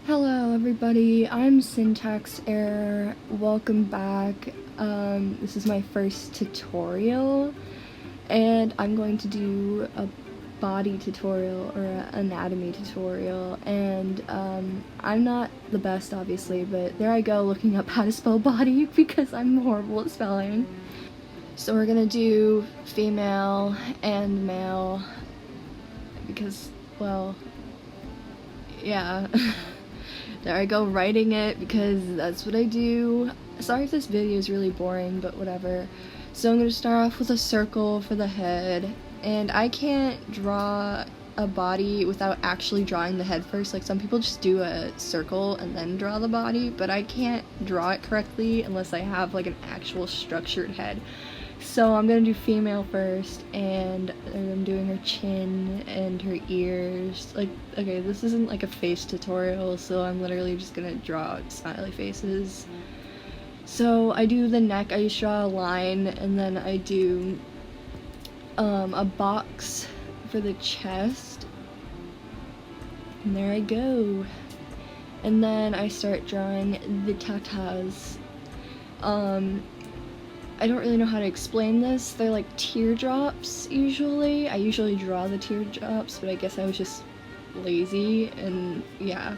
Hello everybody, I'm Syntax Error. Welcome back. This is my first tutorial and I'm going to do a body tutorial or an anatomy tutorial, and I'm not the best obviously, but there I go looking up how to spell body because I'm horrible at spelling. So we're gonna do female and male because, well, yeah. There I go writing it because that's what I do. Sorry if this video is really boring, but whatever. So I'm going to start off with a circle for the head, and I can't draw a body without actually drawing the head first. Like, some people just do a circle and then draw the body, but I can't draw it correctly unless I have like an actual structured head. So I'm gonna do female first, and I'm doing her chin and her ears. Like, okay, this isn't like a face tutorial, so I'm literally just gonna draw smiley faces. So I do the neck, I just draw a line, and then I do a box for the chest. And there I go. And then I start drawing the tatas. I don't really know how to explain this. They're like teardrops, usually. I usually draw the teardrops, but I guess I was just lazy, and yeah.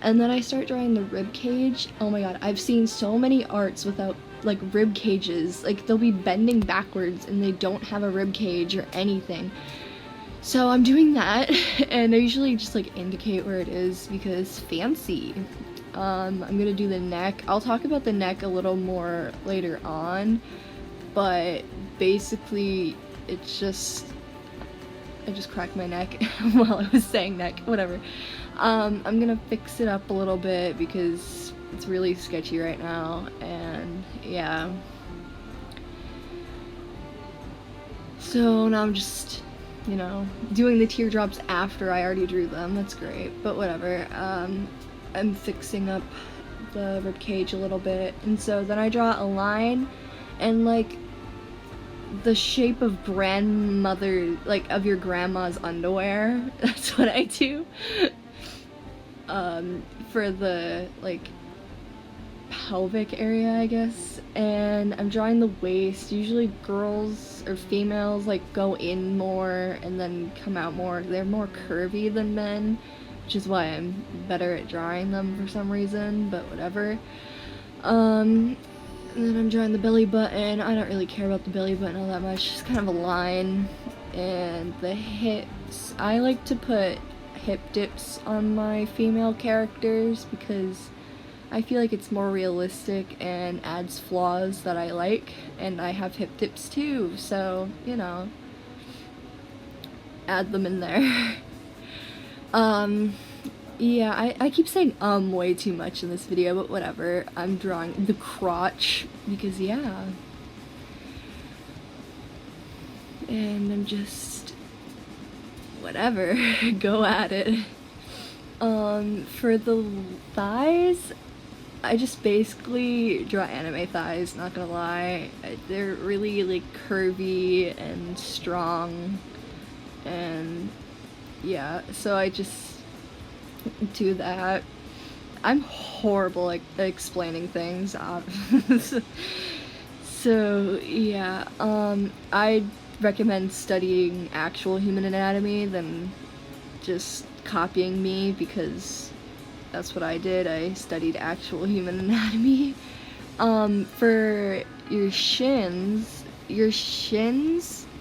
And then I start drawing the rib cage. Oh my god, I've seen so many arts without, like, rib cages. Like, they'll be bending backwards and they don't have a rib cage or anything. So I'm doing that, and I usually just, like, indicate where it is because fancy. I'm gonna do the neck. I'll talk about the neck a little more later on, but basically it's just, I just cracked my neck while I was saying neck, whatever. I'm gonna fix it up a little bit because it's really sketchy right now, and yeah. So now I'm just, you know, doing the teardrops after I already drew them. That's great, but whatever. I'm fixing up the ribcage a little bit, and so then I draw a line and like the shape of grandmother, like of your grandma's underwear. That's what I do. For the like pelvic area, I guess. And I'm drawing the waist. Usually girls or females like go in more and then come out more. They're more curvy than men, which is why I'm better at drawing them for some reason, but whatever. And then I'm drawing the belly button. I don't really care about the belly button all that much, just kind of a line. And the hips, I like to put hip dips on my female characters because I feel like it's more realistic and adds flaws that I like, and I have hip dips too, so, you know, add them in there. Yeah, I keep saying way too much in this video, but whatever. I'm drawing the crotch because, yeah. And I'm just, whatever, go at it. For the thighs, I just basically draw anime thighs, not gonna lie. They're really, like, curvy and strong, and yeah, so I just do that. I'm horrible at explaining things. So yeah, I recommend studying actual human anatomy than just copying me, because that's what I did. I studied actual human anatomy. For your shins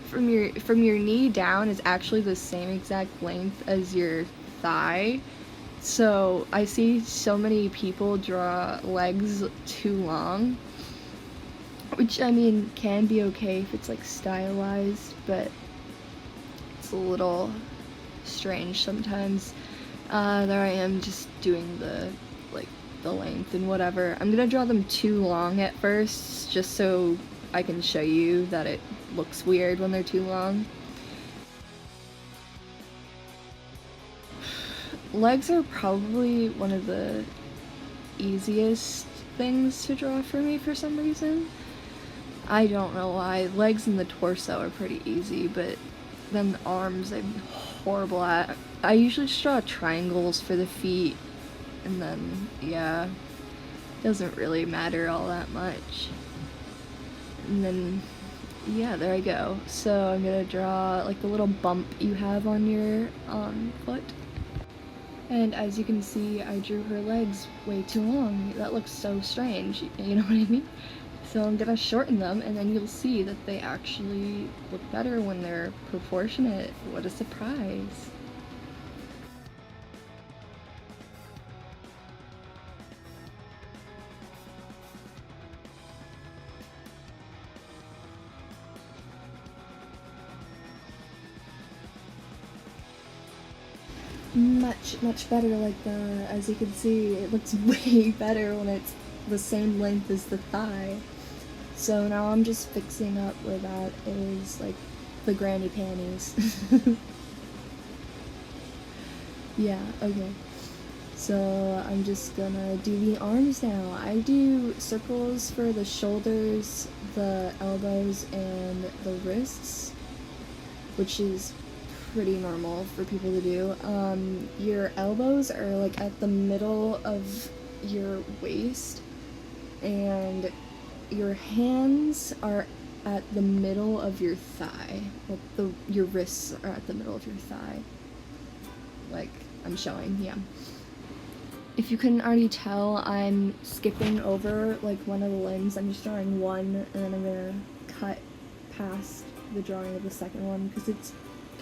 from your knee down is actually the same exact length as your thigh. So I see so many people draw legs too long, which, I mean, can be okay if it's like stylized, but it's a little strange sometimes. There I am just doing the length and whatever. I'm gonna draw them too long at first, just so I can show you that it looks weird when they're too long. Legs are probably one of the easiest things to draw for me for some reason. I don't know why. Legs and the torso are pretty easy, but then the arms I'm horrible at. I usually just draw triangles for the feet and then, yeah, doesn't really matter all that much. And then, yeah, there I go. So I'm gonna draw like the little bump you have on your foot. And as you can see, I drew her legs way too long. That looks so strange, you know what I mean? So I'm gonna shorten them, and then you'll see that they actually look better when they're proportionate. What a surprise. Much better like that. As you can see, it looks way better when it's the same length as the thigh. So now I'm just fixing up where that is, like the granny panties. Yeah, okay. So I'm just gonna do the arms now. I do circles for the shoulders, the elbows, and the wrists, which is pretty normal for people to do. Your elbows are like at the middle of your waist, and your hands are at the middle of your thigh. Well, your wrists are at the middle of your thigh. Like I'm showing, yeah. If you couldn't already tell, I'm skipping over like one of the limbs. I'm just drawing one, and then I'm gonna cut past the drawing of the second one because it's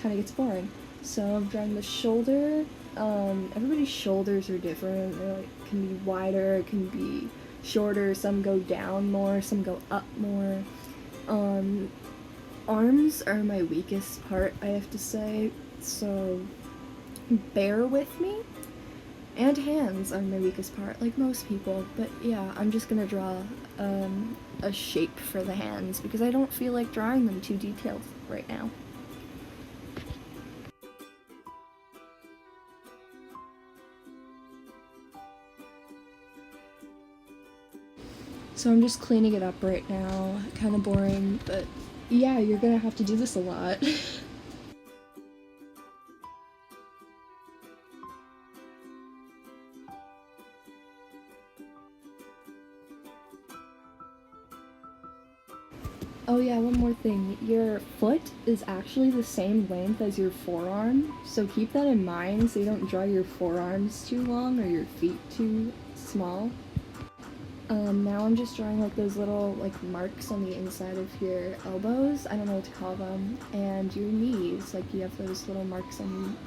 kind of gets boring. So I'm drawing the shoulder. Everybody's shoulders are different. They're like can be wider, it can be shorter. Some go down more, some go up more. Arms are my weakest part, I have to say. So bear with me. And hands are my weakest part, like most people. But yeah, I'm just gonna draw a shape for the hands because I don't feel like drawing them too detailed right now. So I'm just cleaning it up right now. Kind of boring, but yeah, you're gonna have to do this a lot. Oh yeah, one more thing. Your foot is actually the same length as your forearm, so keep that in mind so you don't draw your forearms too long or your feet too small. Now I'm just drawing like those little like marks on the inside of your elbows, I don't know what to call them, and your knees, like you have those little marks on your knees.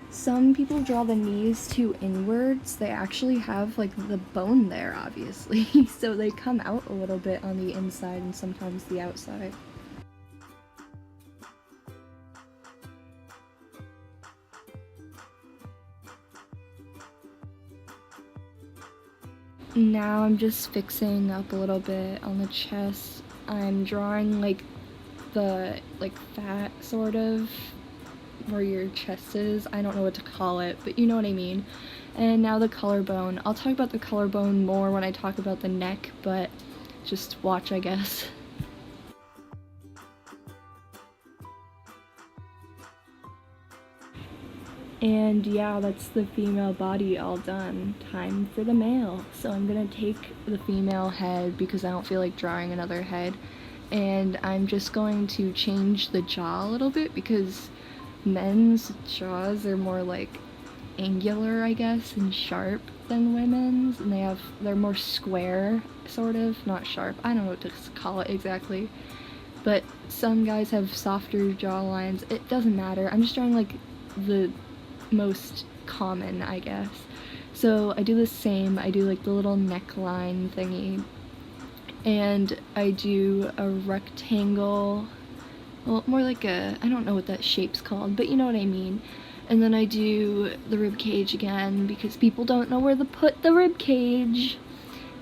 Some people draw the knees too inwards. They actually have like the bone there, obviously, so they come out a little bit on the inside and sometimes the outside. Now I'm just fixing up a little bit on the chest. I'm drawing like the fat sort of where your chest is. I don't know what to call it, but you know what I mean. And now the collarbone. I'll talk about the collarbone more when I talk about the neck, but just watch, I guess. And yeah, that's the female body all done. Time for the male. So I'm gonna take the female head because I don't feel like drawing another head, and I'm just going to change the jaw a little bit because men's jaws are more like angular, I guess, and sharp than women's, and they're more square, sort of, not sharp. I don't know what to call it exactly. But some guys have softer jaw lines. It doesn't matter. I'm just drawing like the most common, I guess. So I do the same. I do like the little neckline thingy, and I do a rectangle, well, more like I don't know what that shape's called, but you know what I mean. And then I do the rib cage again because people don't know where to put the rib cage.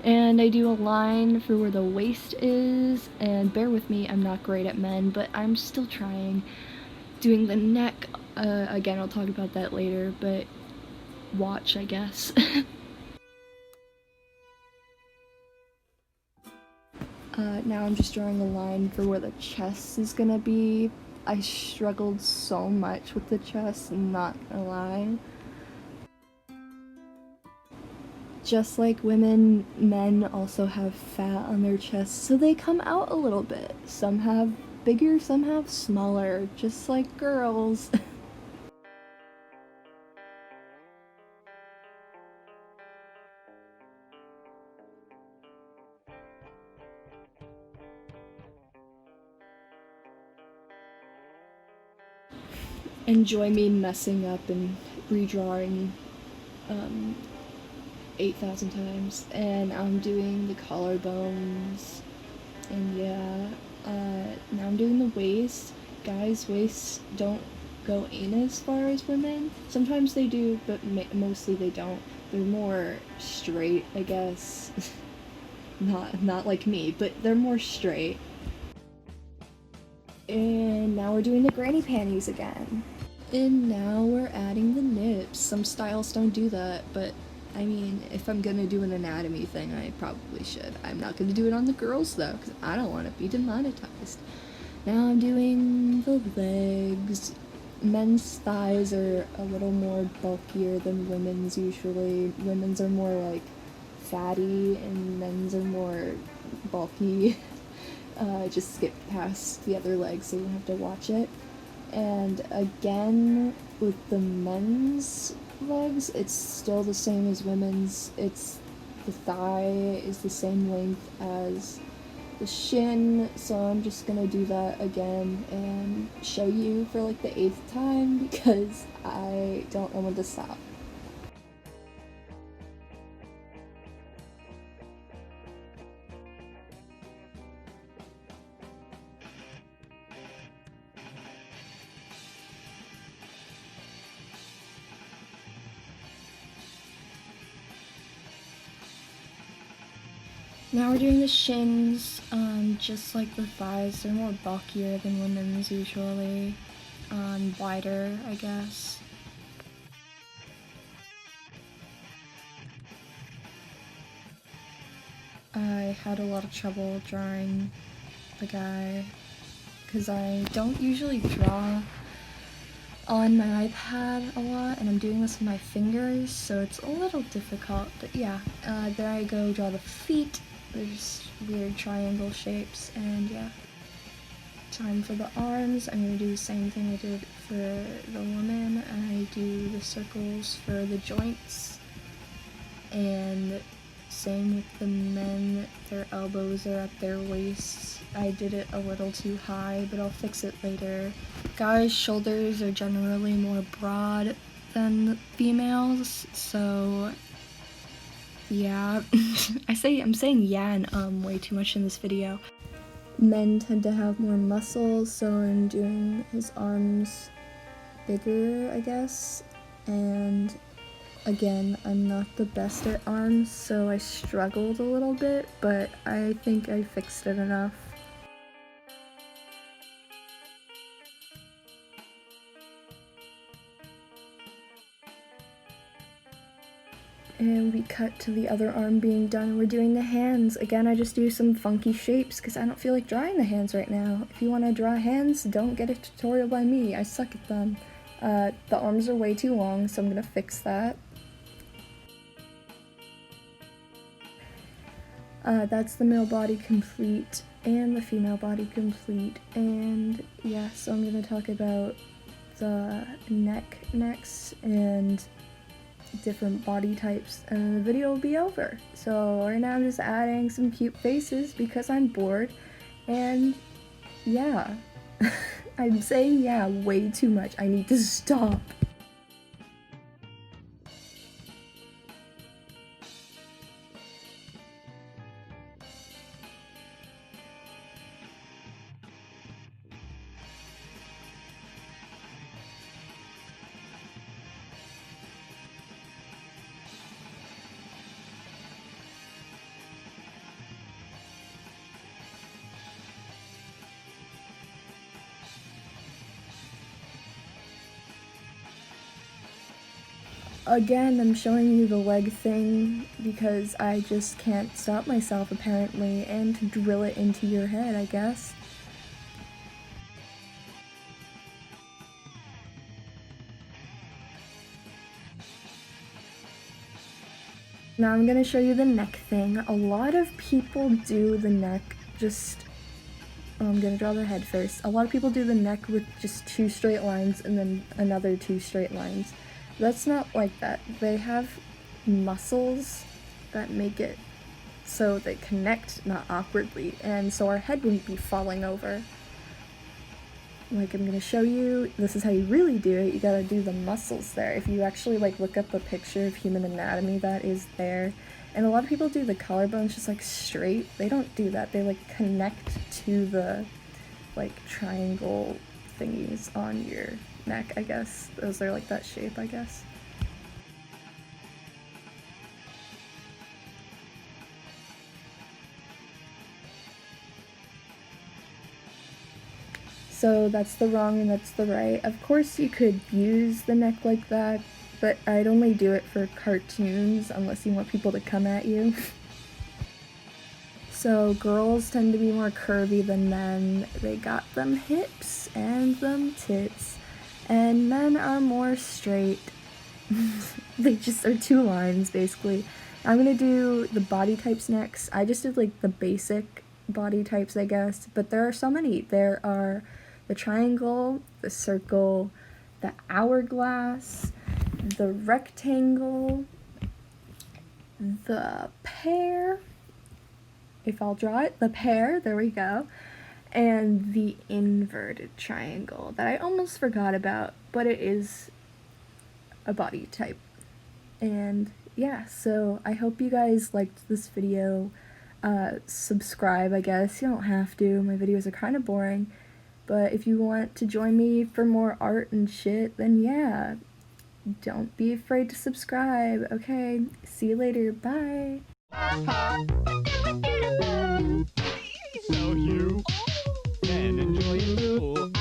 And I do a line for where the waist is, and bear with me, I'm not great at men, but I'm still trying. Doing the neck, again, I'll talk about that later, but watch, I guess. Now I'm just drawing a line for where the chest is gonna be. I struggled so much with the chest, I'm not gonna lie. just like women, men also have fat on their chests, so they come out a little bit. Some have bigger, some have smaller, just like girls. Enjoy me messing up and redrawing 8,000 times. And I'm doing the collarbones. And yeah, now I'm doing the waist. Guys' waists don't go in as far as women. Sometimes they do, but mostly they don't. They're more straight, I guess. Not like me, but they're more straight. And now we're doing the granny panties again. And now we're adding the nips. Some styles don't do that, but I mean, if I'm gonna do an anatomy thing, I probably should. I'm not gonna do it on the girls though, because I don't want to be demonetized. Now I'm doing the legs. Men's thighs are a little more bulkier than women's usually. Women's are more like fatty, and men's are more bulky. Just skip past the other leg so you don't have to watch it. And again, with the men's legs, it's still the same as women's. It's the thigh is the same length as the shin, so I'm just gonna do that again and show you for like the 8th time because I don't know when to stop. Now we're doing the shins, just like the thighs. They're more bulkier than women's usually, wider, I guess. I had a lot of trouble drawing the guy because I don't usually draw on my iPad a lot, and I'm doing this with my fingers, so it's a little difficult. But yeah, there I go, draw the feet. There's weird triangle shapes, and yeah. Time for the arms. I'm gonna do the same thing I did for the woman. I do the circles for the joints, and same with the men. Their elbows are at their waists. I did it a little too high, but I'll fix it later. Guys' shoulders are generally more broad than females, so yeah. I'm saying yeah and way too much in this video. Men tend to have more muscles, so I'm doing his arms bigger, I guess. And again, I'm not the best at arms, so I struggled a little bit, but I think I fixed it enough. And we cut to the other arm being done. We're doing the hands. Again, I just do some funky shapes because I don't feel like drawing the hands right now. If you want to draw hands, don't get a tutorial by me. I suck at them. The arms are way too long, so I'm gonna fix that. That's the male body complete and the female body complete. And yeah, so I'm gonna talk about the neck next and different body types, and the video will be over. So right now I'm just adding some cute faces because I'm bored, and yeah. I'm saying yeah way too much. I need to stop. Again, I'm showing you the leg thing because I just can't stop myself apparently, and to drill it into your head, I guess. Now I'm gonna show you the neck thing. A lot of people do the neck just, I'm gonna draw the head first. A lot of people do the neck with just 2 straight lines and then another 2 straight lines. That's not like that. They have muscles that make it so they connect not awkwardly, and so our head wouldn't be falling over. Like, I'm gonna show you, this is how you really do it. You gotta do the muscles there. If you actually like look up a picture of human anatomy, that is there. And a lot of people do the collarbones just like straight. They don't do that. They like connect to the like triangle thingies on your neck, I guess. Those are like that shape, I guess. So that's the wrong and that's the right. Of course you could use the neck like that, but I'd only do it for cartoons unless you want people to come at you. So girls tend to be more curvy than men. They got them hips and them tits. And men are more straight. They just are 2 lines basically. I'm gonna do the body types next. I just did like the basic body types, I guess, but there are so many. There are the triangle, the circle, the hourglass, the rectangle, the pear, if I'll draw it, the pear, there we go, and the inverted triangle that I almost forgot about, but it is a body type. And yeah, so I hope you guys liked this video. Subscribe, I guess. You don't have to. My videos are kind of boring. But if you want to join me for more art and shit, then yeah, don't be afraid to subscribe. Okay, see you later. Bye. So you can enjoy it too.